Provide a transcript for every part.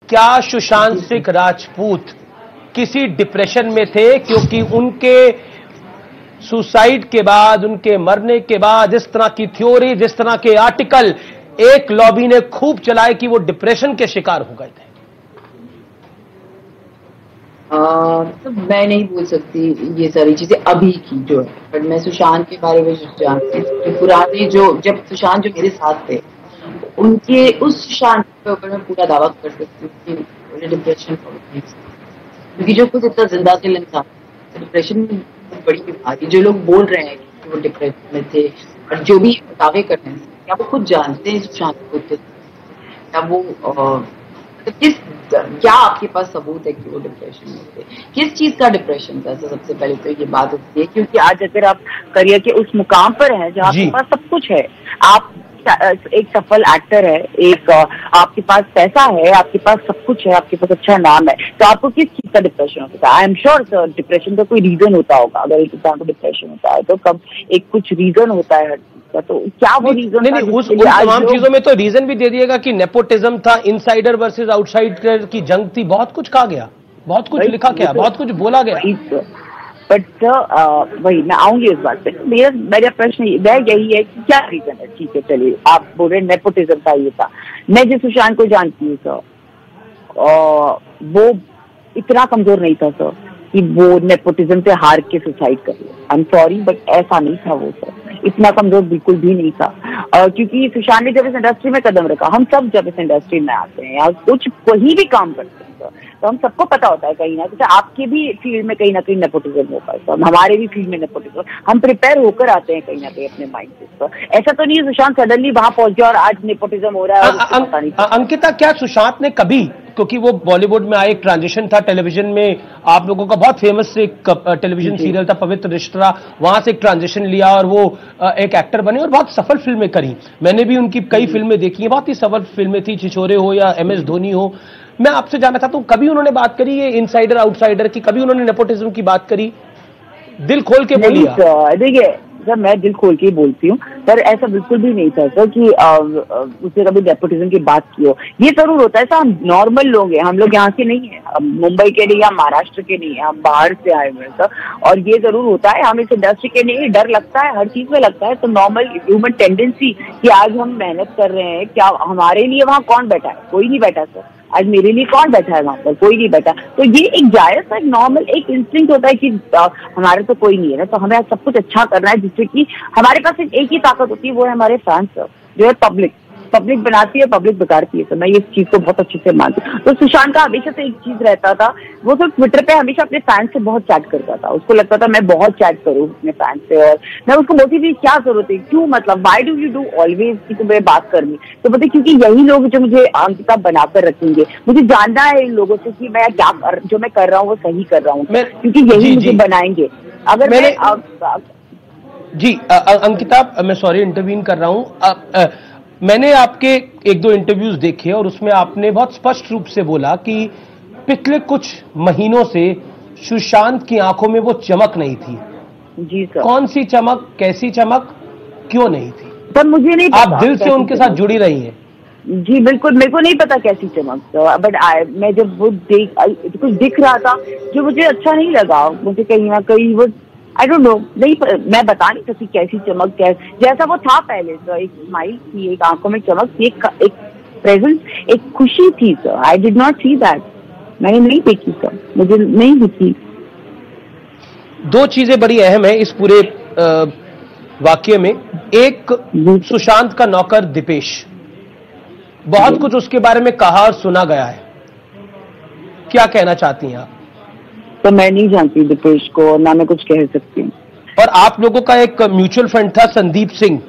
क्या सुशांत सिंह राजपूत किसी डिप्रेशन में थे? क्योंकि उनके सुसाइड के बाद, उनके मरने के बाद इस तरह की थ्योरी, जिस तरह के आर्टिकल एक लॉबी ने खूब चलाए कि वो डिप्रेशन के शिकार हो गए थे। तो मैं नहीं बोल सकती ये सारी चीजें अभी की जो है, बट मैं सुशांत के बारे में जानती हूँ। जो पुराने, जो जब सुशांत जो मेरे साथ थे, उनके उस सुशांत के ऊपर मैं पूरा दावा कर सकती हूँ कि उन्हें डिप्रेशन क्योंकि जो खुद इतना जिंदा दिल इंसान, डिप्रेशन बड़ी बीमारी। जो लोग बोल रहे हैं कि वो डिप्रेशन में थे और जो भी दावे कर रहे हैं, क्या वो खुद जानते हैं सुशांत को? क्या वो क्या आपके पास सबूत है कि वो डिप्रेशन में थे? किस चीज का डिप्रेशन था? सबसे पहले तो ये बात होती है, क्योंकि आज अगर आप करियर के उस मुकाम पर हैं जहाँ आपके पास सब कुछ है, आप एक सफल एक्टर है, एक आपके पास पैसा है, आपके पास सब कुछ है, आपके पास अच्छा नाम है, तो आपको किस चीज का डिप्रेशन होता है? I am sure sir, depression का कोई रीजन होता होगा। अगर एक इंसान को डिप्रेशन होता है तो कब एक कुछ रीजन होता है, तो क्या वो रीजन? नहीं, उस तमाम चीजों में तो रीजन भी दे दिएगा कि नेपोटिज्म था, इनसाइडर वर्सेस आउटसाइडर की जंग थी, बहुत कुछ कहा गया, बहुत कुछ लिखा गया, बहुत कुछ बोला गया। बट वही मैं आऊंगी इस बात पे। मेरा प्रश्न यही है कि क्या रीजन है? ठीक है, चलिए, आप बोल रहे नेपोटिज्म था, ये था। मैं जिस सुशांत को जानती हूँ सर, वो इतना कमजोर नहीं था सर कि वो नेपोटिज्म से हार के सुसाइड कर ले। आई एम सॉरी, बट ऐसा नहीं था वो सर, इतना कमजोर बिल्कुल भी नहीं था। क्योंकि सुशांत ने जब इस इंडस्ट्री में कदम रखा, हम सब जब इस इंडस्ट्री में आते हैं या कुछ कहीं भी काम करते हैं तो हम सबको पता होता है कहीं ना, तो आपके भी फील्ड में कहीं ना कहीं नेपोटिज्म होगा, तो हमारे भी फील्ड में नेपोटिज्म, हम प्रिपेयर होकर आते हैं कहीं ना कहीं अपने माइंड से। तो ऐसा तो नहीं है सुशांत सडनली वहां पहुंच गया और आज नेपोटिज्म हो रहा है। अंकिता, क्या सुशांत ने कभी, क्योंकि वो बॉलीवुड में आए, एक ट्रांजिशन था टेलीविजन में, आप लोगों का बहुत फेमस एक टेलीविजन सीरियल था पवित्र रिश्ता, वहां से एक ट्रांजिशन लिया और वो एक एक्टर बने और बहुत सफल फिल्में करी। मैंने भी उनकी कई फिल्में देखी हैं, बहुत ही सफल फिल्में थी, छिछोरे हो या MS धोनी हो। मैं आपसे जानना चाहता हूं, कभी उन्होंने बात करी ये इनसाइडर आउटसाइडर की? कभी उन्होंने नेपोटिज्म की बात करी? दिल खोल के बोलिए। देखिए सर, मैं दिल खोल के बोलती हूँ, पर ऐसा बिल्कुल भी नहीं था सर कि उसने कभी नेपोटिज्म की बात की हो। ये जरूर होता है सर, हम नॉर्मल लोग हैं, हम लोग यहाँ के नहीं है, हम मुंबई के नहीं, हम महाराष्ट्र के नहीं है, हम बाहर से आए हुए हैं सर, और ये जरूर होता है, हम इस इंडस्ट्री के नहीं, डर लगता है, हर चीज में लगता है। तो नॉर्मल ह्यूमन टेंडेंसी कि आज हम मेहनत कर रहे हैं, क्या हमारे लिए वहाँ कौन बैठा है? कोई नहीं बैठा सर। आज मेरे लिए कौन बैठा है वहां पर? कोई नहीं बैठा। तो ये एक जायज सा, एक नॉर्मल एक इंस्टिंक्ट होता है कि हमारे तो कोई नहीं है ना, तो हमें सब कुछ अच्छा करना है, जिससे कि हमारे पास एक ही ताकत होती है, वो है हमारे फैंस जो है पब्लिक बनाती है, पब्लिक बिगाड़ती है। तो मैं इस चीज को बहुत अच्छे से मानती हूँ। तो सुशांत का हमेशा से एक चीज रहता था, वो तो ट्विटर पे हमेशा अपने फैंस से बहुत चैट करता था। उसको लगता था मैं बहुत चैट करूँ अपने फैंस से, और मैं उसको बोलती थी क्या जरूरत है, क्यों, मतलब why do you do always कि तुम्हें बात करनी? तो बोलते क्योंकि यही लोग जो मुझे अंकिता बनाकर रखेंगे, मुझे जानना है इन लोगों से कि मैं क्या जो मैं कर रहा हूँ वो सही कर रहा हूँ, क्योंकि यही मुझे बनाएंगे। अगर मैं अंकिता, मैं सॉरी इंटरवीन कर रहा हूँ, मैंने आपके 1-2 इंटरव्यूज देखे और उसमें आपने बहुत स्पष्ट रूप से बोला कि पिछले कुछ महीनों से सुशांत की आंखों में वो चमक नहीं थी। जी सर। कौन सी चमक, कैसी चमक, क्यों नहीं थी? सर मुझे नहीं पता। आप दिल से उनके साथ जुड़ी रही हैं। जी बिल्कुल, मेरे को नहीं पता कैसी चमक, बट मैं जब वो कुछ दिख रहा था जो मुझे अच्छा नहीं लगा, मुझे कहीं ना कहीं वो आई डोंट नो, नहीं, मैं बता नहीं सकती कैसी चमक, जैसा वो था पहले सर, एक स्माइल थी, एक आंखों में चमक थी, एक प्रेजेंस, एक खुशी थी sir. I did not see that, मैंने नहीं देखी सर, मुझे नहीं दिखी। 2 चीजें बड़ी अहम है इस पूरे वाक्य में। एक, सुशांत का नौकर दीपेश, बहुत कुछ उसके बारे में कहा और सुना गया है, क्या कहना चाहती हैं आप? तो मैं नहीं जानती दीपेश को, ना मैं कुछ कह सकती हूँ। और आप लोगों का एक म्यूचुअल फ्रेंड था संदीप सिंह,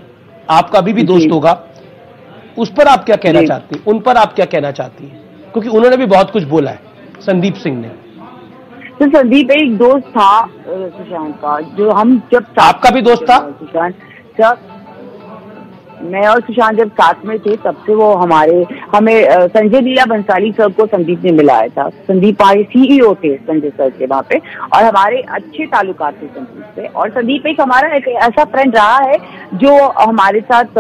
आपका अभी भी दोस्त होगा, उस पर आप क्या कहना चाहती हैं? उन पर आप क्या कहना चाहती हैं? क्योंकि उन्होंने भी बहुत कुछ बोला है, संदीप सिंह ने। तो संदीप एक दोस्त था सुशांत का, जो हम जब आपका भी दोस्त था? सुशांत सर, मैं और सुशांत जब साथ में थे तब से वो हमें संजय लीला बंसाली सर को संदीप ने मिलाया था। संदीप हमारे CEO थे संजय सर के वहाँ पे, और हमारे अच्छे ताल्लुकात थे संदीप से। और संदीप एक हमारा एक ऐसा फ्रेंड रहा है जो हमारे साथ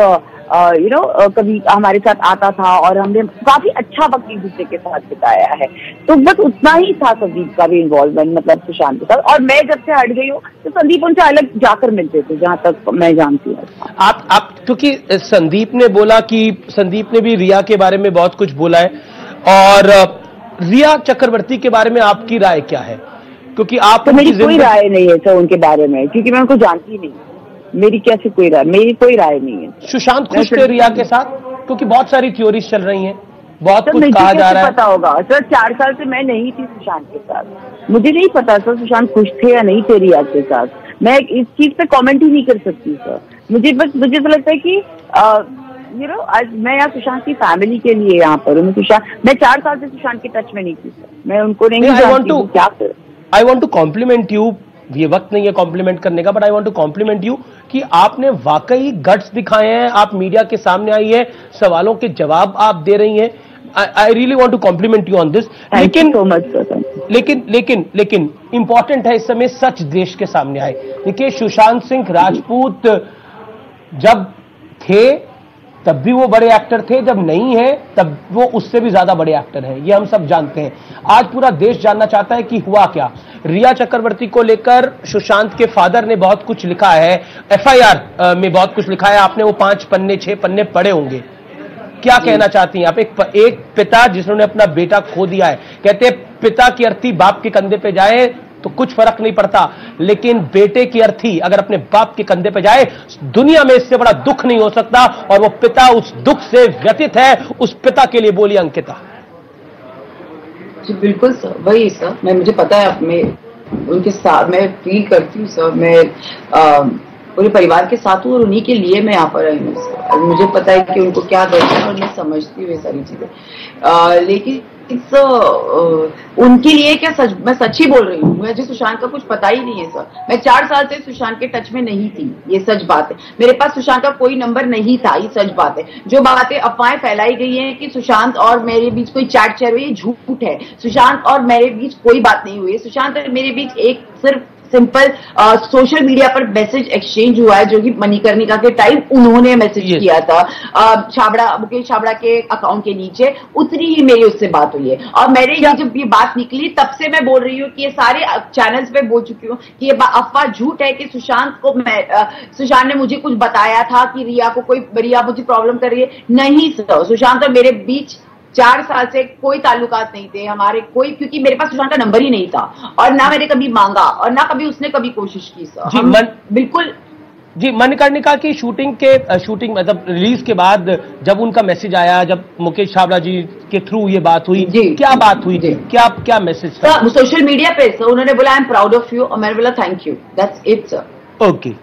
कभी हमारे साथ आता था और हमने काफी अच्छा वक्त एक दूसरे के साथ बिताया है। तो बस उतना ही था संदीप का भी इन्वॉल्वमेंट, मतलब सुशांत के साथ। और मैं जब से हट गई हूँ तो संदीप उनसे अलग जाकर मिलते थे, जहां तक मैं जानती हूँ। आप क्योंकि संदीप ने बोला कि संदीप ने भी रिया के बारे में बहुत कुछ बोला है, और रिया चक्रवर्ती के बारे में आपकी राय क्या है? क्योंकि आप तो मेरी कोई राय नहीं है सर उनके बारे में, क्योंकि मैं उनको जानती ही नहीं। मेरी कैसे कोई राय, मेरी कोई राय नहीं है। सुशांत खुश थे रिया के साथ? क्योंकि बहुत सारी थ्योरीज चल रही हैं, बहुत कुछ कहा जा रहा है। पता होगा सर, 4 साल से मैं नहीं थी सुशांत के साथ, मुझे नहीं पता सर सुशांत खुश थे या नहीं थे रिया के साथ। मैं इस चीज पे कमेंट ही नहीं कर सकती सर। मुझे तो लगता है कि आज मैं यहाँ सुशांत की फैमिली के लिए यहाँ पर हूँ। मैं 4 साल से सुशांत के टच में नहीं थी सर, मैं उनको नहीं जानती। क्या कर I want to compliment you, ये वक्त नहीं है कॉम्प्लीमेंट करने का, but I want to compliment you कि आपने वाकई गट्स दिखाए हैं, आप मीडिया के सामने आई है, सवालों के जवाब आप दे रही हैं। I really want to compliment you on this. लेकिन इंपॉर्टेंट है इस समय सच देश के सामने आए। देखिए, सुशांत सिंह राजपूत जब थे तब भी वो बड़े एक्टर थे, जब नहीं है तब वो उससे भी ज्यादा बड़े एक्टर हैं, ये हम सब जानते हैं। आज पूरा देश जानना चाहता है कि हुआ क्या। रिया चक्रवर्ती को लेकर सुशांत के फादर ने बहुत कुछ लिखा है, एफआईआर में बहुत कुछ लिखा है, आपने वो 5 पन्ने 6 पन्ने पढ़े होंगे। क्या कहना चाहती हैं आप? एक पिता जिन्होंने अपना बेटा खो दिया है, कहते हैं पिता की अर्थी बाप के कंधे पे जाए तो कुछ फर्क नहीं पड़ता, लेकिन बेटे की अर्थी अगर अपने बाप के कंधे पे जाए, दुनिया में इससे बड़ा दुख नहीं हो सकता। और वो पिता उस दुख से व्यथित है। उस पिता के लिए बोलिए अंकिता। जी बिल्कुल सर, वही सर, मुझे पता है, मैं उनके साथ मैं फील करती हूँ सर। मैं पूरे परिवार के साथ हूँ और उन्हीं के लिए मैं यहाँ पर आई हूँ सर। मुझे पता है कि उनको क्या दर्द है और मैं समझती हूँ ये सारी चीजें। लेकिन उनके लिए क्या मैं सच ही बोल रही हूँ। मुझे सुशांत का कुछ पता ही नहीं है सर। मैं 4 साल से सुशांत के टच में नहीं थी, ये सच बात है। मेरे पास सुशांत का कोई नंबर नहीं था, ये सच बात है। जो बातें अफवाहें फैलाई गई हैं कि सुशांत और मेरे बीच कोई चैट चल रही है, झूठ है। सुशांत और मेरे बीच कोई बात नहीं हुई है। सुशांत और मेरे बीच एक सिर्फ सिंपल सोशल मीडिया पर मैसेज एक्सचेंज हुआ है, जो कि मणिकर्णिका के टाइम उन्होंने मैसेज किया था मुकेश छाबड़ा के अकाउंट के नीचे, उतनी ही मेरी उससे बात हुई है। और मेरे ये जब ये बात निकली तब से मैं बोल रही हूँ कि ये सारे चैनल्स पे बोल चुकी हूँ कि ये अफवाह झूठ है कि सुशांत ने मुझे कुछ बताया था कि रिया मुझे प्रॉब्लम कर रही है। नहीं सर, सुशांत और मेरे बीच 4 साल से कोई ताल्लुकात नहीं थे हमारे, क्योंकि मेरे पास सुशांत का नंबर ही नहीं था और ना मैंने कभी मांगा और ना कभी उसने कभी कोशिश की सर। बिल्कुल जी। मणिकर्णिका की शूटिंग मतलब रिलीज के बाद जब उनका मैसेज आया, जब मुकेश छाबड़ा जी के थ्रू ये बात हुई, क्या बात हुई थी? क्या मैसेज था? सोशल मीडिया पे सर उन्होंने बोला I am proud of you और मैंने बोला thank you, that's it sir. Okay,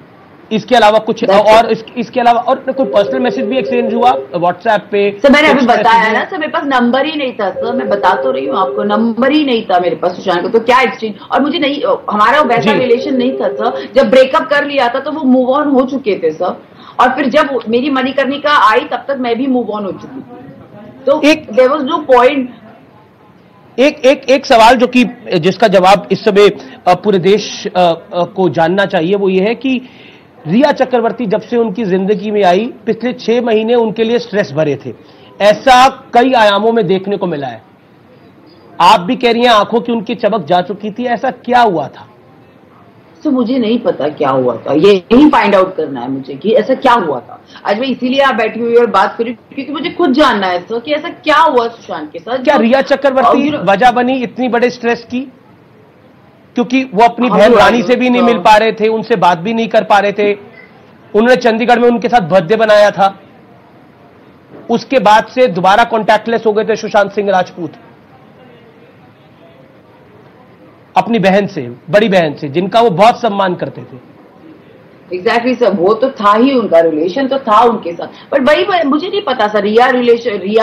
इसके अलावा कुछ और इसके अलावा और कोई पर्सनल मैसेज भी एक्सचेंज हुआ व्हाट्सएप पे? सर मैंने अभी बताया ना सर, मेरे पास नंबर ही नहीं था सर। मैं बता तो रही हूँ आपको, नंबर ही नहीं था मेरे पास सुशांत को, तो क्या एक्सचेंज। और मुझे नहीं, हमारा वैसा रिलेशन नहीं था सर। जब ब्रेकअप कर लिया था तो वो मूव ऑन हो चुके थे सर। और फिर जब मेरी मणिकर्णिका आई तब तक मैं भी मूव ऑन हो चुकी थी, तो देयर वाज नो पॉइंट। एक सवाल जो कि जिसका जवाब इस समय पूरे देश को जानना चाहिए, वो ये है कि रिया चक्रवर्ती जब से उनकी जिंदगी में आई, पिछले 6 महीने उनके लिए स्ट्रेस भरे थे। ऐसा कई आयामों में देखने को मिला है। आप भी कह रही हैं आंखों की उनकी चमक जा चुकी थी, ऐसा क्या हुआ था? तो मुझे नहीं पता क्या हुआ था, ये यही फाइंड आउट करना है मुझे कि ऐसा क्या हुआ था। आज मैं इसीलिए आप बैठी हुई और बात करी क्योंकि मुझे खुद जानना है सर कि ऐसा क्या हुआ सुशांत के साथ। क्या रिया चक्रवर्ती वजह बनी इतनी बड़े स्ट्रेस की? क्योंकि वो अपनी बहन रानी से भी नहीं मिल पा रहे थे, उनसे बात भी नहीं कर पा रहे थे। उन्होंने चंडीगढ़ में उनके साथ बर्थडे बनाया था, उसके बाद से दोबारा कॉन्टैक्टलेस हो गए थे सुशांत सिंह राजपूत अपनी बहन से, बड़ी बहन से, जिनका वो बहुत सम्मान करते थे। एग्जैक्टली सर, वो तो था ही, उनका रिलेशन तो था उनके साथ। पर वही मुझे नहीं पता सर रिया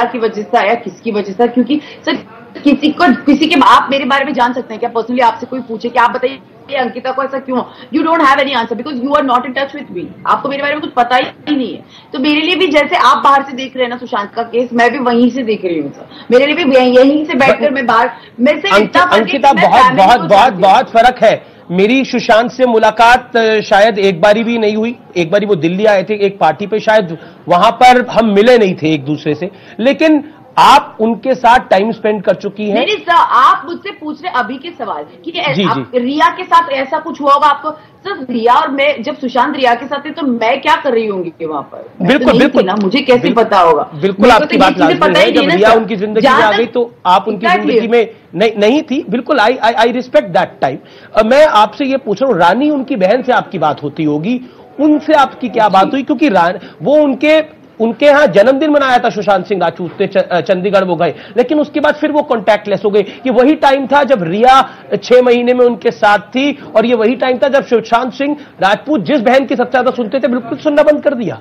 की वजह से या किसकी वजह से, क्योंकि सर किसी के आप मेरे बारे में जान सकते हैं क्या? पर्सनली आपसे कोई पूछे कि आप बताइए अंकिता को ऐसा क्यों, you don't have any answer because you are not in touch with me. आपको मेरे बारे में कुछ पता ही नहीं है। तो मेरे लिए भी जैसे आप बाहर से देख रहे हैं ना सुशांत का केस, मैं भी वहीं से देख रही हूँ सर। मेरे लिए भी यहीं से बैठकर मैं बाहर, मेरे से अंकिता बहुत फर्क है। मेरी सुशांत से मुलाकात शायद एक बारी भी नहीं हुई। एक बारी वो दिल्ली आए थे एक पार्टी पे, शायद वहां पर हम मिले नहीं थे एक दूसरे से, लेकिन आप उनके साथ टाइम स्पेंड कर चुकी हैं। नहीं सर, आप मुझसे पूछ रहे अभी के सवाल कि जी, रिया के साथ ऐसा कुछ हुआ होगा आपको? सर रिया और मैं, जब सुशांत रिया के साथ थे तो मैं क्या कर रही होंगी वहां पर? बिल्कुल बिल्कुल ना, मुझे कैसे पता होगा? बिल्कुल आपकी बात लाजमी है। जब रिया उनकी जिंदगी में आ गई तो आप उनकी जिंदगी में नहीं थी। बिल्कुल, आई रिस्पेक्ट दैट टाइम। मैं आपसे ये पूछ रहा हूँ, रानी उनकी बहन से आपकी बात होती होगी, उनसे आपकी क्या बात हुई? क्योंकि वो उनके यहां जन्मदिन मनाया था सुशांत सिंह राजपूत ने, चंडीगढ़ वो गए, लेकिन उसके बाद फिर वो कॉन्टैक्टलेस हो गए। ये वही टाइम था जब रिया 6 महीने में उनके साथ थी, और ये वही टाइम था जब सुशांत सिंह राजपूत जिस बहन की सबसे ज्यादा सुनते थे बिल्कुल सुनना बंद कर दिया।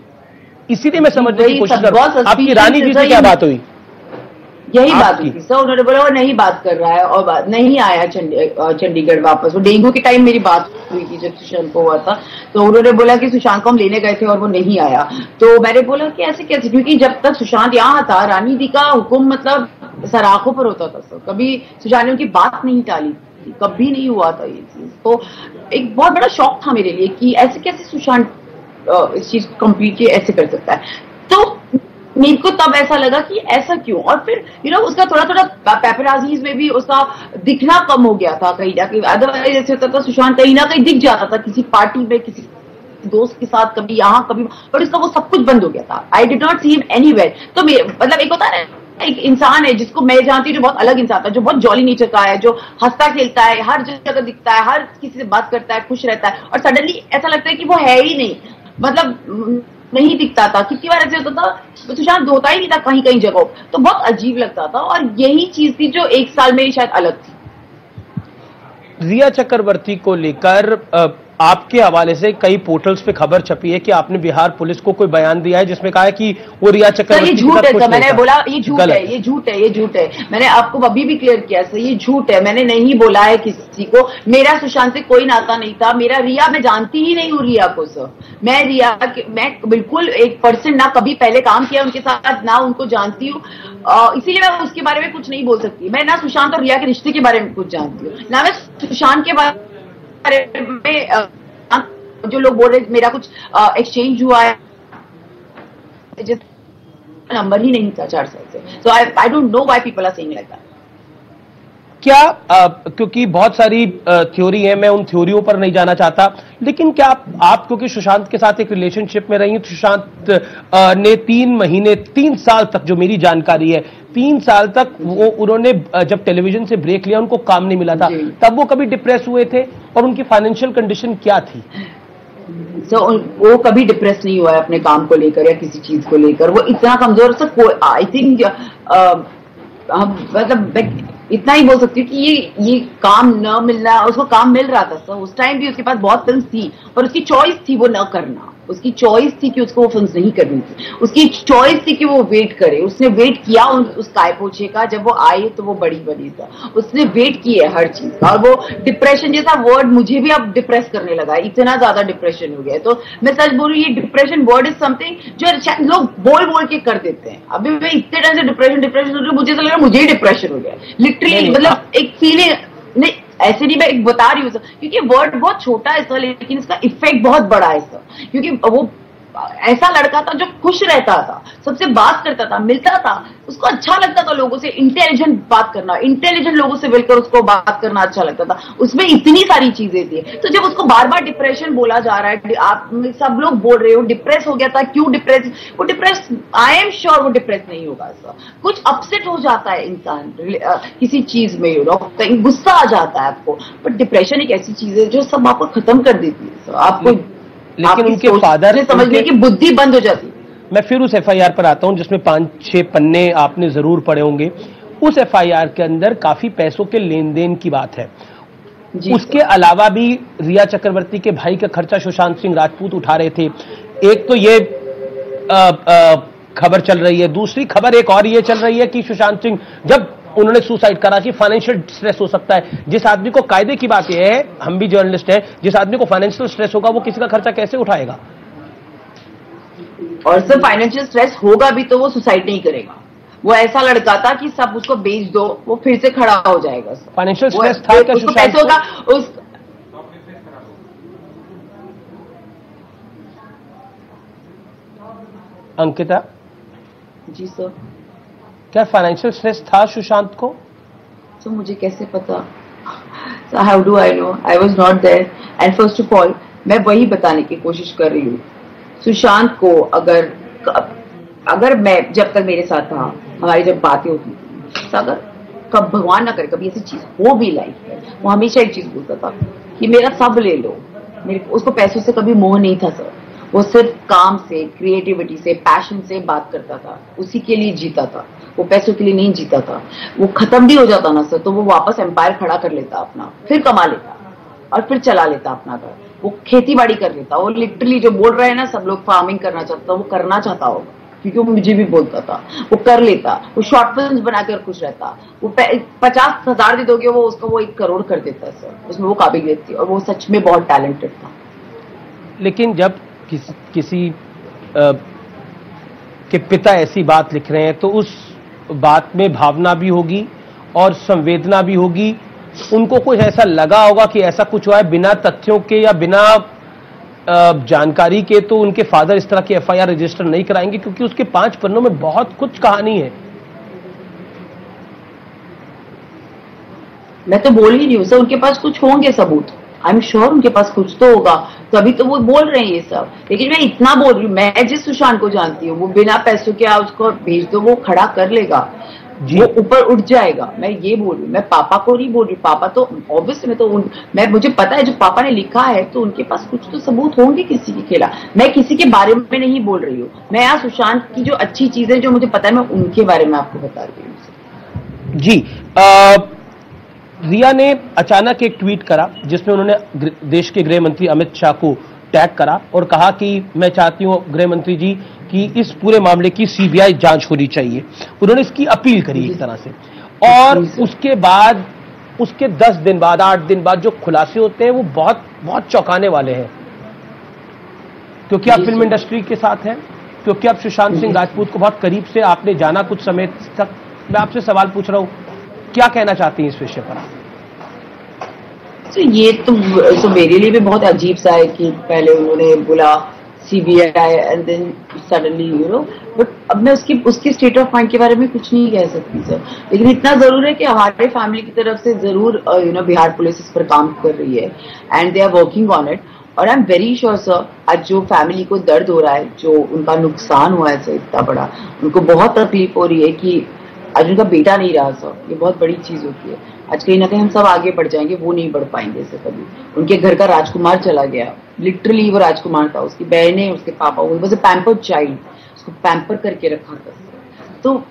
इसीलिए मैं समझने की कोशिश कर रहा हूं आपकी रानी जी से क्या बात हुई? यही बात हुई थी सर। उन्होंने बोला वो नहीं बात कर रहा है और नहीं आया चंडीगढ़ वापस। वो डेंगू के टाइम मेरी बात हुई थी जब सुशांत को हुआ था, तो उन्होंने बोला कि सुशांत को हम लेने गए थे और वो नहीं आया। तो मैंने बोला कि ऐसे कैसे, क्योंकि जब तक सुशांत यहाँ था रानी दी का हुक्म मतलब सराखों पर होता था सर। कभी सुशांत ने उनकी बात नहीं टाली, कभी नहीं हुआ था ये चीज। तो एक बहुत बड़ा शौक था मेरे लिए कि ऐसे कैसे सुशांत इस चीज को कंप्लीटली ऐसे कर सकता है। तो मेरे को तब ऐसा लगा कि ऐसा क्यों, और फिर उसका थोड़ा थोड़ा पेपराजीज में भी उसका दिखना कम हो गया था कहीं ना कहीं। अदरवाइज ऐसे होता था सुशांत कहीं ना कहीं दिख जाता था किसी पार्टी में, किसी दोस्त के साथ, कभी यहाँ कभी, पर उसका वो सब कुछ बंद हो गया था। I did not see him anywhere. तो मतलब एक होता है ना, एक इंसान है जिसको मैं जानती हूँ जो बहुत अलग इंसान था, जो बहुत जॉली नेचर का है, जो हंसता खेलता है, हर जगह दिखता है, हर किसी से बात करता है, खुश रहता है, और सडनली ऐसा लगता है कि वो है ही नहीं, मतलब नहीं दिखता था। कितनी बार ऐसे होता था सुशांत होता ही नहीं था कहीं कहीं जगहों, तो बहुत अजीब लगता था। और यही चीज थी जो एक साल मेरी शायद अलग थी। रिया चक्रवर्ती को लेकर आपके हवाले से कई पोर्टल्स पे खबर छपी है कि आपने बिहार पुलिस को कोई बयान दिया है जिसमें कहा है कि वो रिया चक्रवर्ती ये झूठ है सर। मैंने बोला ये झूठ है, ये झूठ है, ये झूठ है। मैंने आपको अभी भी क्लियर किया सर, ये झूठ है। मैंने नहीं बोला है किसी को। मेरा सुशांत से कोई नाता नहीं था। मेरा रिया, मैं जानती ही नहीं हूँ रिया को सर। मैं बिल्कुल 1% ना कभी पहले काम किया उनके साथ, ना उनको जानती हूँ। इसीलिए मैं उसके बारे में कुछ नहीं बोल सकती। मैं ना सुशांत और रिया के रिश्ते के बारे में कुछ जानती हूँ, ना मैं सुशांत के बारे में जो लोग बोल रहे मेरा कुछ एक्सचेंज हुआ है, नंबर ही नहीं था 4 साल से। So I don't know why people are saying like that. क्या क्योंकि बहुत सारी थ्योरी है, मैं उन थ्योरियों पर नहीं जाना चाहता, लेकिन क्या आप क्योंकि सुशांत के साथ एक रिलेशनशिप में रही, सुशांत ने 3 साल तक, जो मेरी जानकारी है 3 साल तक वो उन्होंने जब टेलीविजन से ब्रेक लिया उनको काम नहीं मिला था, तब वो कभी डिप्रेस हुए थे? और उनकी फाइनेंशियल कंडीशन क्या थी? वो कभी डिप्रेस नहीं हुआ है अपने काम को लेकर या किसी चीज को लेकर। वो इतना कमजोर सर, आई थिंक मतलब इतना ही बोल सकती हूँ कि ये काम न मिलना, उसको काम मिल रहा था सर। उस टाइम भी उसके पास बहुत फिल्म थी और उसकी चॉइस थी वो न करना। उसकी चॉइस थी कि उसको वो फिल्म नहीं करनी थी। उसकी चॉइस थी कि वो वेट करे। उसने वेट किया उस काय पोछे का। जब वो आई तो वो बड़ी बनी था। उसने वेट किया हर चीज का। और वो डिप्रेशन जैसा वर्ड मुझे भी अब डिप्रेस करने लगा, इतना ज्यादा डिप्रेशन हो गया। तो मैं सच बोलूं, ये डिप्रेशन वर्ड इज समथिंग जो लोग बोल बोल के कर देते हैं। अभी मैं इतने टाइम से डिप्रेशन मुझे तो लग रहा है मुझे ही डिप्रेशन हो गया लिटरली। मतलब एक फीलिंग नहीं, ऐसे नहीं, मैं एक बता रही हूँ सर, क्योंकि वर्ड बहुत छोटा है सर, लेकिन इसका इफेक्ट बहुत बड़ा है सर। क्योंकि वो ऐसा लड़का था जो खुश रहता था, सबसे बात करता था, मिलता था, उसको अच्छा लगता था लोगों से इंटेलिजेंट बात करना, इंटेलिजेंट लोगों से मिलकर उसको बात करना अच्छा लगता था। उसमें इतनी सारी चीजें थी। तो जब उसको बार बार डिप्रेशन बोला जा रहा है, आप सब लोग बोल रहे हो डिप्रेस हो गया था, क्यों डिप्रेस? वो डिप्रेस, आई एम श्योर वो डिप्रेस नहीं होगा सर। कुछ अपसेट हो जाता है इंसान किसी चीज में, कहीं गुस्सा आ जाता है आपको, बट डिप्रेशन एक ऐसी चीज है जो सब आपको खत्म कर देती है सर। आपको लेकिन उनके फादर समझने की बुद्धि बंद हो जाती है। मैं फिर उस एफआईआर पर आता हूं जिसमें 5-6 पन्ने आपने जरूर पढ़े होंगे। उस एफआईआर के अंदर काफी पैसों के लेन देन की बात है। उसके अलावा भी रिया चक्रवर्ती के भाई का खर्चा सुशांत सिंह राजपूत उठा रहे थे। एक तो ये खबर चल रही है, दूसरी खबर एक और ये चल रही है कि सुशांत सिंह जब उन्होंने सुसाइड करा कि फाइनेंशियल स्ट्रेस हो सकता है। जिस आदमी को, कायदे की बात यह है, हम भी जर्नलिस्ट हैं, जिस आदमी को फाइनेंशियल स्ट्रेस होगा वो किसी का खर्चा कैसे उठाएगा? और सर फाइनेंशियल स्ट्रेस होगा भी तो वो सुसाइड नहीं करेगा। वो ऐसा लड़का था कि सब उसको बेच दो वो फिर से खड़ा हो जाएगा। फाइनेंशियल स्ट्रेस था क्या? उसको पैसों का अंकिता जी सर। क्या फाइनेंशियल स्ट्रेस था सुशांत को? तो मुझे कैसे पता? So how do I know? I was not there. And first of all, मैं वही बताने की कोशिश कर रही हूँ सुशांत को। अगर मैं जब तक मेरे साथ था, हमारी जब बातें होती थी, तो अगर कब भगवान ना करे कभी ऐसी चीज हो भी लाइफ में, वो हमेशा एक चीज बोलता था कि मेरा सब ले लो। उसको पैसों से कभी मोह नहीं था सर। वो सिर्फ काम से, क्रिएटिविटी से, पैशन से बात करता था, उसी के लिए जीता था। वो पैसों के लिए नहीं जीता था। वो खत्म भी हो जाता ना सर, तो वो वापस एम्पायर खड़ा कर लेता अपना, फिर कमा लेता और फिर चला लेता अपना घर। वो खेती बाड़ी कर लेता। वो लिटरली जो बोल रहे हैं ना सब लोग, फार्मिंग करना चाहता, वो करना चाहता होगा, क्योंकि वो मुझे भी बोलता था। वो कर लेता। वो शॉर्ट फिल्म बनाकर खुश रहता। वो 50,000 दे दोगे वो उसको, वो 1 करोड़ कर देता सर। उसमें वो काबिलियत थी और वो सच में बहुत टैलेंटेड था। लेकिन जब किसी के पिता ऐसी बात लिख रहे हैं तो उस बात में भावना भी होगी और संवेदना भी होगी। उनको कुछ ऐसा लगा होगा कि ऐसा कुछ हुआ है बिना तथ्यों के या बिना जानकारी के, तो उनके फादर इस तरह की एफआईआर रजिस्टर नहीं कराएंगे, क्योंकि उसके 5 पन्नों में बहुत कुछ कहानी है। मैं तो बोल ही नहीं हूं सर, उनके पास कुछ होंगे सबूत। आई एम श्योर उनके पास कुछ तो होगा, तभी तो वो बोल रहे हैं ये सब। लेकिन मैं इतना बोल रही हूँ, मैं जिस सुशांत को जानती हूँ, वो बिना पैसों के आप उसको भेज दो, वो खड़ा कर लेगा, वो ऊपर उठ जाएगा। मैं ये बोल रही हूँ, मैं पापा को नहीं बोल रही। पापा तो ऑब्वियसली मुझे पता है जो पापा ने लिखा है, तो उनके पास कुछ तो सबूत होंगे किसी के खिलाफ। मैं किसी के बारे में नहीं बोल रही हूँ। मैं यहाँ सुशांत की जो अच्छी चीजें जो मुझे पता है, मैं उनके बारे में आपको बता रही हूँ। जी, रिया ने अचानक एक ट्वीट करा जिसमें उन्होंने देश के गृह मंत्री अमित शाह को टैग करा और कहा कि मैं चाहती हूं गृह मंत्री जी कि इस पूरे मामले की सीबीआई जांच होनी चाहिए। उन्होंने इसकी अपील करी एक तरह से। और उसके बाद उसके 10 दिन बाद, 8 दिन बाद जो खुलासे होते हैं वो बहुत बहुत चौंकाने वाले हैं, क्योंकि आप फिल्म इंडस्ट्री के साथ हैं, क्योंकि आप सुशांत सिंह राजपूत को बहुत करीब से आपने जाना कुछ समय तक। मैं आपसे सवाल पूछ रहा हूं, क्या कहना चाहती हैं इस विषय पर? तो ये तो मेरे लिए भी बहुत अजीब सा है कि पहले उन्होंने बोला CBI and then suddenly but अब मैं उसकी स्टेट ऑफ माइंड के बारे में कुछ नहीं कह सकती सर। लेकिन इतना जरूर है कि हमारे फैमिली की तरफ से जरूर बिहार पुलिस इस पर काम कर रही है and they are working on it. और I am very sure sir, आज जो फैमिली को दर्द हो रहा है, जो उनका नुकसान हुआ है सर इतना बड़ा, उनको बहुत तकलीफ हो रही है कि आज उनका बेटा नहीं रहा सर। ये बहुत बड़ी चीज होती है। आज कहीं ना कहीं हम सब आगे बढ़ जाएंगे, वो नहीं बढ़ पाएंगे सर कभी। उनके घर का राजकुमार चला गया, लिटरली वो राजकुमार था। उसकी बहनें, उसके पापा, वो वाज अ पैम्पर्ड चाइल्ड, उसको पैम्पर करके रखा था सर। तो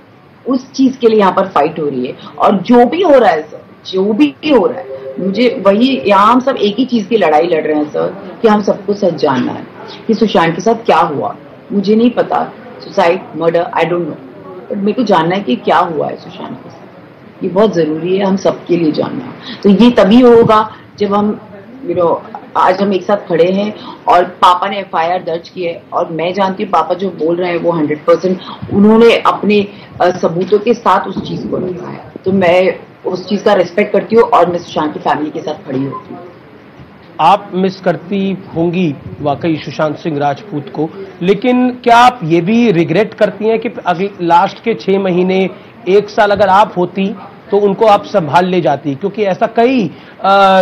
उस चीज के लिए यहाँ पर फाइट हो रही है। और जो भी हो रहा है सर, जो भी हो रहा है, मुझे वही, यहाँ हम सब एक ही चीज की लड़ाई लड़ रहे हैं सर, कि हम सबको सच जानना है कि सुशांत के साथ क्या हुआ। मुझे नहीं पता, suicide, murder, I don't no, but मेरे को जानना है कि क्या हुआ है सुशांत के साथ। ये बहुत जरूरी है हम सबके लिए जानना। तो ये तभी होगा जब हम आज हम एक साथ खड़े हैं और पापा ने एफआईआर दर्ज की है। और मैं जानती हूँ पापा जो बोल रहे हैं वो 100% उन्होंने अपने सबूतों के साथ उस चीज को रखा है। तो मैं उस चीज का रिस्पेक्ट करती हूँ और मैं सुशांत की फैमिली के साथ खड़ी होती हूँ। आप मिस करती होंगी वाकई सुशांत सिंह राजपूत को, लेकिन क्या आप ये भी रिग्रेट करती हैं कि अगले लास्ट के 6 महीने, 1 साल अगर आप होती तो उनको आप संभाल ले जाती? क्योंकि ऐसा कई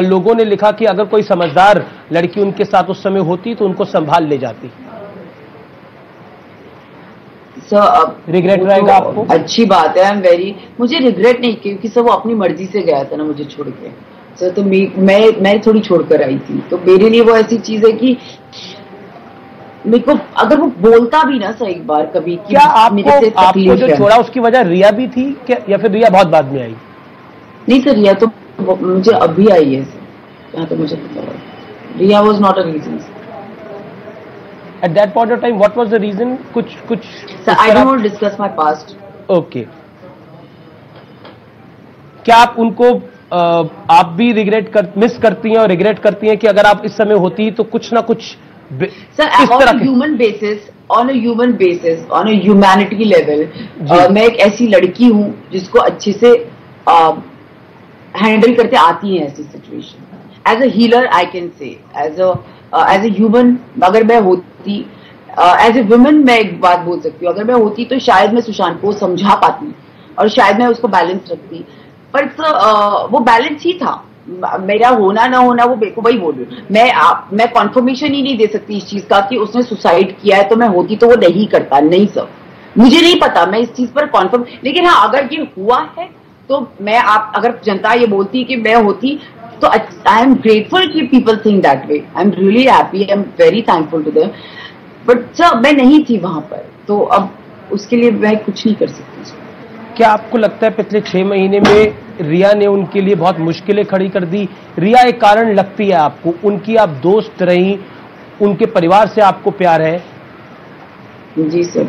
लोगों ने लिखा कि अगर कोई समझदार लड़की उनके साथ उस समय होती तो उनको संभाल ले जाती। रिग्रेट रहेगा आपको? अच्छी बात है, मुझे रिग्रेट नहीं, क्योंकि सर वो अपनी मर्जी से गया था ना मुझे छोड़ के सर। तो मैं थोड़ी छोड़कर आई थी, तो मेरे लिए वो ऐसी चीज है कि मेरे को अगर वो बोलता भी ना सर एक बार कभी, क्या आपको जो छोड़ा उसकी वजह रिया भी थी क्या, या फिर रिया बहुत बाद में आई? नहीं सर, रिया तो मुझे अभी आई है सर, यहाँ तो मुझे पता है। Riya was not a reason. At that point of time what was the reason? कुछ sir, I don't want to discuss my past. Okay, क्या आप उनको आप भी मिस करती हैं और रिग्रेट करती हैं कि अगर आप इस समय होती तो कुछ ना कुछ sir, on a human basis, on a humanity level, मैं एक ऐसी लड़की हूँ जिसको अच्छे से हैंडल करते आती है ऐसी situation. As a healer I can say, as a human अगर मैं होती, एज ए वुमेन मैं एक बात बोल सकती हूँ, अगर मैं होती तो शायद मैं सुशांत को समझा पाती और शायद मैं उसको बैलेंस रखती, पर वो बैलेंस ही था। मेरा होना ना होना वो वही बोल रही हूँ मैं कॉन्फर्मेशन ही नहीं दे सकती इस चीज का कि उसने सुसाइड किया है, तो मैं होती तो वो नहीं करता, नहीं सर, मुझे नहीं पता, मैं इस चीज पर कॉन्फर्म। लेकिन हाँ, अगर ये हुआ है तो मैं अगर जनता ये बोलती कि मैं होती तो आई एम ग्रेटफुल कि people think that way, I am really happy, I am very thankful to them, but sir मैं नहीं थी वहां पर, तो अब उसके लिए मैं कुछ नहीं कर सकती। क्या आपको लगता है पिछले 6 महीने में रिया ने उनके लिए बहुत मुश्किलें खड़ी कर दी? रिया एक कारण लगती है आपको, उनकी आप दोस्त रही, उनके परिवार से आपको प्यार है? जी सर।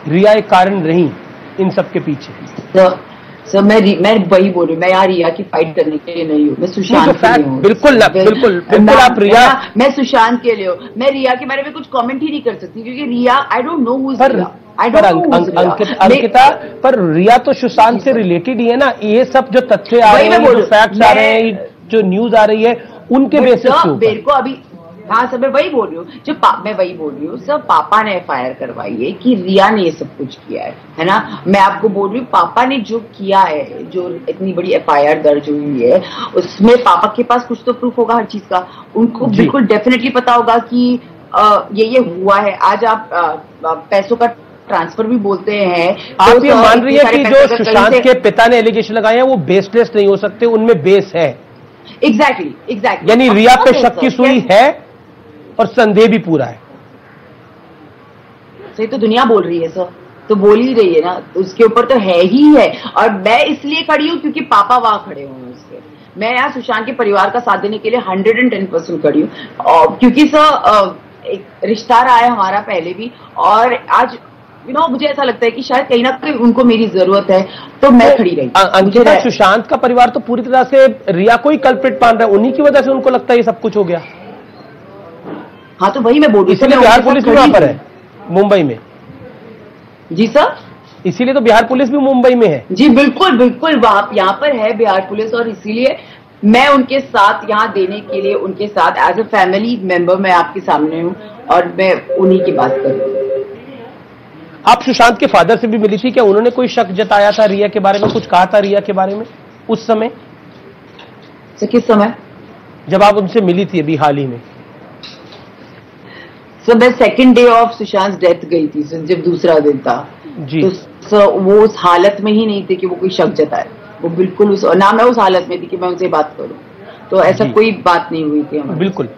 रिया एक कारण रही इन सब के पीछे? सर मैं वही बोल रही हूँ, मैं यहाँ रिया की फाइट करने के लिए नहीं हूँ, मैं सुशांत के लिए हूँ। बिल्कुल आप रिया, मैं सुशांत के लिए हूँ, मैं रिया के बारे में कुछ कमेंट ही नहीं कर सकती क्योंकि Riya I don't know who is Riya, I don't know Ankita, पर रिया तो सुशांत से रिलेटेड ही है ना। ये सब जो तथ्य आ रहे हैं, जो फैक्ट्स आ रहे हैं, जो न्यूज आ रही है, उनके बेसिस पे मेरे को अभी, हाँ सर मैं वही बोल रही हूँ, मैं वही बोल रही हूँ सर, पापा ने एफआईआर करवाई है कि रिया ने ये सब कुछ किया है ना। मैं आपको बोल रही हूँ पापा ने जो किया है, जो इतनी बड़ी एफआईआर दर्ज हुई है, उसमें पापा के पास कुछ तो प्रूफ होगा हर चीज का, उनको बिल्कुल डेफिनेटली पता होगा कि ये हुआ है। आज आप पैसों का ट्रांसफर भी बोलते हैं, आप ये मान रही है कि जो सुशांत के पिता ने एलिगेशन लगाए हैं वो बेसलेस नहीं हो सकते, उनमें बेस है? एग्जैक्टली यानी रिया पे शक की सुई है और संदेह भी पूरा है। सही तो दुनिया बोल रही है सर, तो बोल ही रही है ना, उसके ऊपर तो है ही है। और मैं इसलिए खड़ी हूँ क्योंकि पापा वहां खड़े हुए हैं उसके, मैं यहाँ सुशांत के परिवार का साथ देने के लिए 110% खड़ी हूँ, क्योंकि सर एक रिश्ता रहा है हमारा पहले भी, और आज मुझे ऐसा लगता है कि शायद कहीं ना कहीं उनको मेरी जरूरत है, तो मैं खड़ी रही। अंकिता, सुशांत का परिवार तो पूरी तरह से रिया को ही कल्प्रिट मान रहा है, उन्हीं की वजह से उनको लगता है ये सब कुछ हो गया। हाँ तो वही मैं बोल रही हूँ, इसलिए बिहार पुलिस भी वहां पर है, मुंबई में। जी सर, इसीलिए तो बिहार पुलिस भी मुंबई में है। जी बिल्कुल बिल्कुल, यहाँ पर है बिहार पुलिस, और इसीलिए मैं उनके साथ यहाँ देने के लिए, उनके साथ एज अ फैमिली मेंबर मैं आपके सामने हूँ और मैं उन्हीं की बात कर रही हूँ। आप सुशांत के फादर से भी मिली थी, क्या उन्होंने कोई शक जताया था रिया के बारे में, कुछ कहा था रिया के बारे में उस समय? किस समय? जब आप उनसे मिली थी अभी हाल ही में। सर मैं second day of Sushant death गई थी, जब दूसरा दिन था जी, तो सर वो उस हालत में ही नहीं थे कि वो कोई शक जताए, वो बिल्कुल ना मैं उस हालत में थी कि मैं उनसे बात करूं, तो ऐसा कोई बात नहीं हुई थी हमारी। बिल्कुल।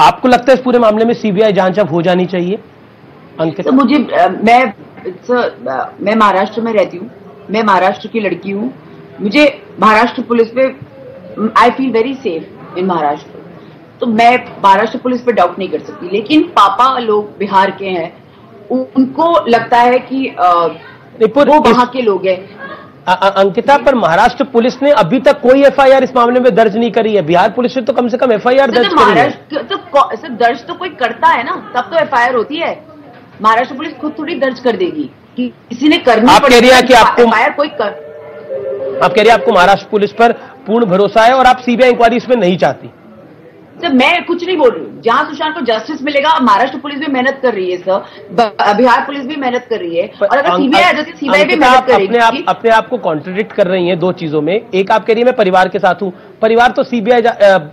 आपको लगता है इस पूरे मामले में सीबीआई जांच अब हो जानी चाहिए? तो मुझे मैं महाराष्ट्र में रहती हूँ, मैं महाराष्ट्र की लड़की हूँ, मुझे महाराष्ट्र पुलिस पे I feel very safe in Maharashtra, तो मैं महाराष्ट्र पुलिस पे डाउट नहीं कर सकती। लेकिन पापा लोग बिहार के हैं, उनको लगता है कि वो वहां के लोग हैं। अंकिता, पर महाराष्ट्र पुलिस ने अभी तक कोई एफआईआर इस मामले में दर्ज नहीं करी है, बिहार पुलिस ने तो कम से कम एफआईआर दर्ज करी है। महाराष्ट्र तो दर्ज तो कोई करता है ना, तब तो एफआईआर होती है। महाराष्ट्र पुलिस खुद थोड़ी दर्ज कर देगी कि किसी ने करनी पड़ी। आप कह रही है कि आपको एफआईआर कोई आप कह रही है आपको महाराष्ट्र पुलिस पर पूर्ण भरोसा है और आप सीबीआई इंक्वायरी इसमें नहीं चाहती? सर मैं कुछ नहीं बोल रही हूँ, जहां सुशांत को जस्टिस मिलेगा, महाराष्ट्र पुलिस भी मेहनत कर रही है सर, बिहार पुलिस भी मेहनत कर रही है, और अगर सीबीआई आ जाती सीबीआई भी मेहनत करेगी। अपने आप को कॉन्ट्रडिक्ट कर रही हैं दो चीजों में। एक आप कह रही है मैं परिवार के साथ हूँ, परिवार तो सीबीआई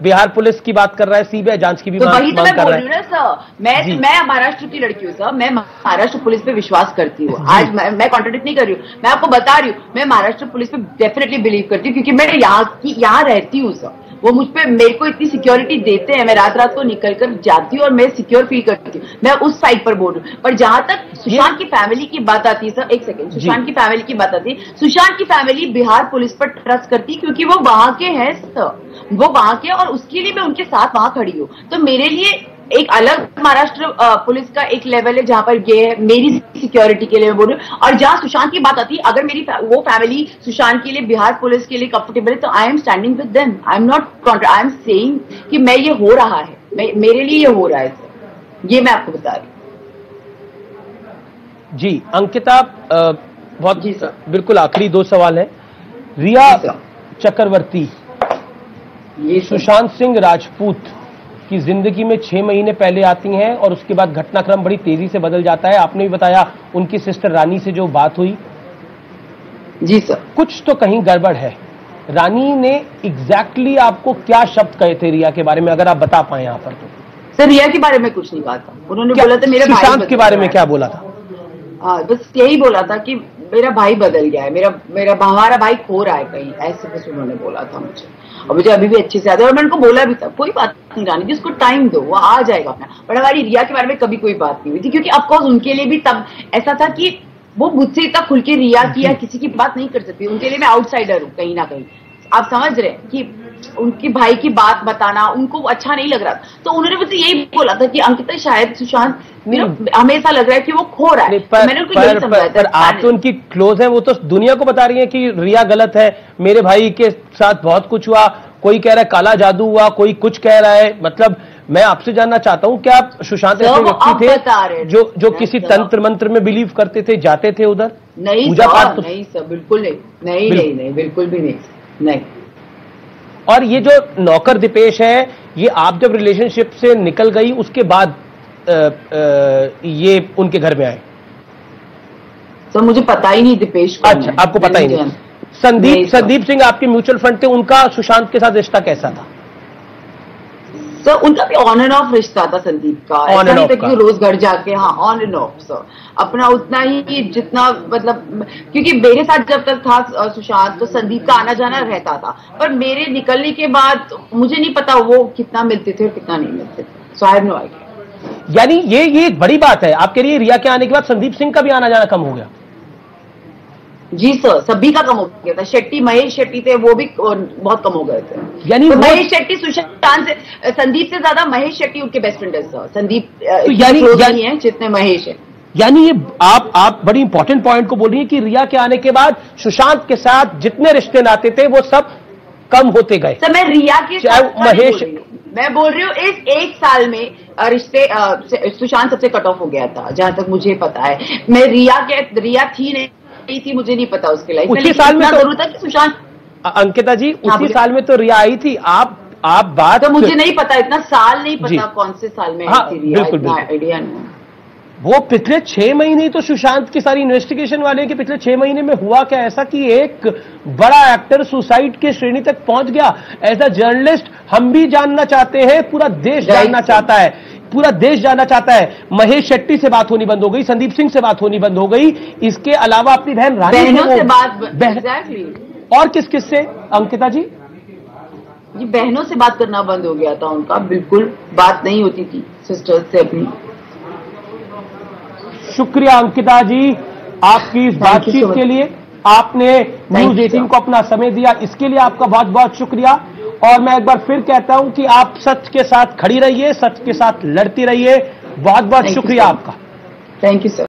बिहार पुलिस की बात कर रहा है, सीबीआई जांच की भी मांग कर रहा है। वही तो मैं बोल रही हूँ ना सर, मैं महाराष्ट्र की लड़की हूँ सर, मैं महाराष्ट्र पुलिस पे विश्वास करती हूँ। आज मैं कॉन्ट्रडिक्ट नहीं कर रही हूँ, मैं आपको बता रही हूँ, मैं महाराष्ट्र पुलिस पे डेफिनेटली बिलीव करती हूँ, क्योंकि मैं यहाँ रहती हूँ सर, वो मुझ पे मेरे को इतनी सिक्योरिटी देते हैं, मैं रात रात को निकल कर जाती हूँ और मैं सिक्योर फील करती हूँ, मैं उस साइड पर बोल रही हूँ। पर जहां तक सुशांत की फैमिली की बात आती है सर, एक सेकंड, सुशांत की फैमिली की बात आती है, सुशांत की फैमिली बिहार पुलिस पर ट्रस्ट करती है क्योंकि वो वहां के हैं सर, वो वहां के, और उसके लिए मैं उनके साथ वहां खड़ी हूँ। तो मेरे लिए एक अलग महाराष्ट्र पुलिस का एक लेवल है जहां पर ये है, मेरी सिक्योरिटी के लिए मैं बोल रही हूँ। और जहां सुशांत की बात आती है, अगर मेरी वो फैमिली सुशांत के लिए बिहार पुलिस के लिए कंफर्टेबल है, तो I am standing with them, I am not Contra, I am saying कि मैं ये हो रहा है, मेरे लिए ये हो रहा है सर, ये मैं आपको बता रही हूँ। जी अंकिता, बहुत बिल्कुल आखिरी 2 सवाल है। रिया चक्रवर्ती, ये सुशांत सिंह राजपूत कि जिंदगी में 6 महीने पहले आती हैं और उसके बाद घटनाक्रम बड़ी तेजी से बदल जाता है। आपने भी बताया उनकी सिस्टर रानी से जो बात हुई। जी सर। कुछ तो कहीं गड़बड़ है। रानी ने एग्जैक्टली आपको क्या शब्द कहे थे रिया के बारे में, अगर आप बता पाए यहाँ पर तो? सर रिया के बारे में कुछ नहीं कहा था, उन्होंने बोला था मेरे भाई सुशांत के बारे में क्या बोला था? बस यही बोला था कि मेरा भाई बदल गया है, हमारा भाई खो रहा है कहीं, ऐसे बस उन्होंने बोला था मुझे। और मुझे अभी भी अच्छे से याद है और मैं उनको बोला भी था कोई बात नहीं रानी जी, उसको टाइम दो, वो आ जाएगा अपना। बट हमारी रिया के बारे में कभी कोई बात नहीं हुई थी, क्योंकि ऑफकोर्स उनके लिए भी तब ऐसा था कि वो मुझसे इतना खुल के रिया की या किसी की बात नहीं कर सकती, उनके लिए मैं आउटसाइडर हूँ कहीं ना कहीं। आप समझ रहे हैं कि उनके भाई की बात बताना उनको अच्छा नहीं लग रहा था, तो उन्होंने मुझे यही बोला था कि अंकिता शायद सुशांत हमेशा लग रहा है कि वो खो रहा है। मैंने उनको यही समझाया था। आप तो उनकी क्लोज है, वो तो दुनिया को बता रही है कि रिया गलत है, मेरे भाई के साथ बहुत कुछ हुआ, कोई कह रहा है काला जादू हुआ, कोई कुछ कह रहा है। मतलब मैं आपसे जानना चाहता हूं क्या आप सुशांत ऐसे व्यक्ति थे जो किसी तंत्र मंत्र में बिलीव करते थे, जाते थे उधर? नहीं पूजा पाठ तो नहीं सर, बिल्कुल नहीं, नहीं बिल्कुल भी नहीं। और ये जो नौकर दीपेश है, ये आप जब रिलेशनशिप से निकल गई उसके बाद ये उनके घर में आए? सर मुझे पता ही नहीं दीपेश को। अच्छा, आपको पता ही नहीं। संदीप सिंह आपके म्यूचुअल फंड थे, उनका सुशांत के साथ रिश्ता कैसा था? सर उनका भी ऑन एंड ऑफ रिश्ता था संदीप का, ऐसा नहीं था कि रोज घर जाके, हाँ ऑन एंड ऑफ सर, अपना उतना ही जितना मतलब, क्योंकि मेरे साथ जब तक था सुशांत तो संदीप का आना जाना रहता था, पर मेरे निकलने के बाद मुझे नहीं पता वो कितना मिलते थे और कितना नहीं मिलते थे। सो आई हैव नो आइडिया। यानी ये एक बड़ी बात है आपके लिए, रिया के आने के बाद संदीप सिंह का भी आना जाना कम हो गया? जी सर, सभी का कम हो गया था। महेश शेट्टी थे, वो भी बहुत कम हो गए थे। यानी तो महेश शेट्टी सुशांत से, संदीप से ज्यादा महेश शेट्टी उनके बेस्ट फ्रेंड है सर। संदीप तो यानी नहीं है जितने महेश है। यानी ये आप बड़ी इंपॉर्टेंट पॉइंट को बोल रही है कि रिया के आने के बाद सुशांत के साथ जितने रिश्ते नाते थे वो सब कम होते गए। सर मैं रिया के साथ महेश, मैं बोल रही हूँ इस एक साल में रिश्ते सुशांत सबसे कट ऑफ हो गया था जहां तक मुझे पता है। मैं रिया थी नहीं थी, मुझे नहीं पता उसके लाइफ में, उसी साल में जरूर था कि सुशांत। अंकिता जी उसी साल में तो रिया आई थी। आप बात तो मुझे नहीं पता, इतना साल नहीं पता कौन से साल में आई थी रिया, बिल्कुल आइडिया नहीं। वो पिछले 6 महीने तो सुशांत की सारी इन्वेस्टिगेशन वाले कि पिछले 6 महीने में हुआ क्या ऐसा कि एक बड़ा एक्टर सुसाइड के श्रेणी तक पहुंच गया। एज अ जर्नलिस्ट हम भी जानना चाहते हैं, पूरा देश जानना चाहता है, पूरा देश जानना चाहता है। महेश शेट्टी से बात होनी बंद हो गई, संदीप सिंह से बात होनी बंद हो गई, इसके अलावा अपनी बहन रानी से बात और किस किस से अंकिता जी? जी बहनों से बात करना बंद हो गया था उनका, बिल्कुल बात नहीं होती थी सिस्टर्स से अपनी। शुक्रिया अंकिता जी आपकी इस बातचीत के लिए, आपने न्यूज 18 को अपना समय दिया, इसके लिए आपका बहुत बहुत शुक्रिया। और मैं एक बार फिर कहता हूं कि आप सच के साथ खड़ी रहिए, सच के साथ लड़ती रहिए। बहुत बहुत शुक्रिया आपका। Thank you sir.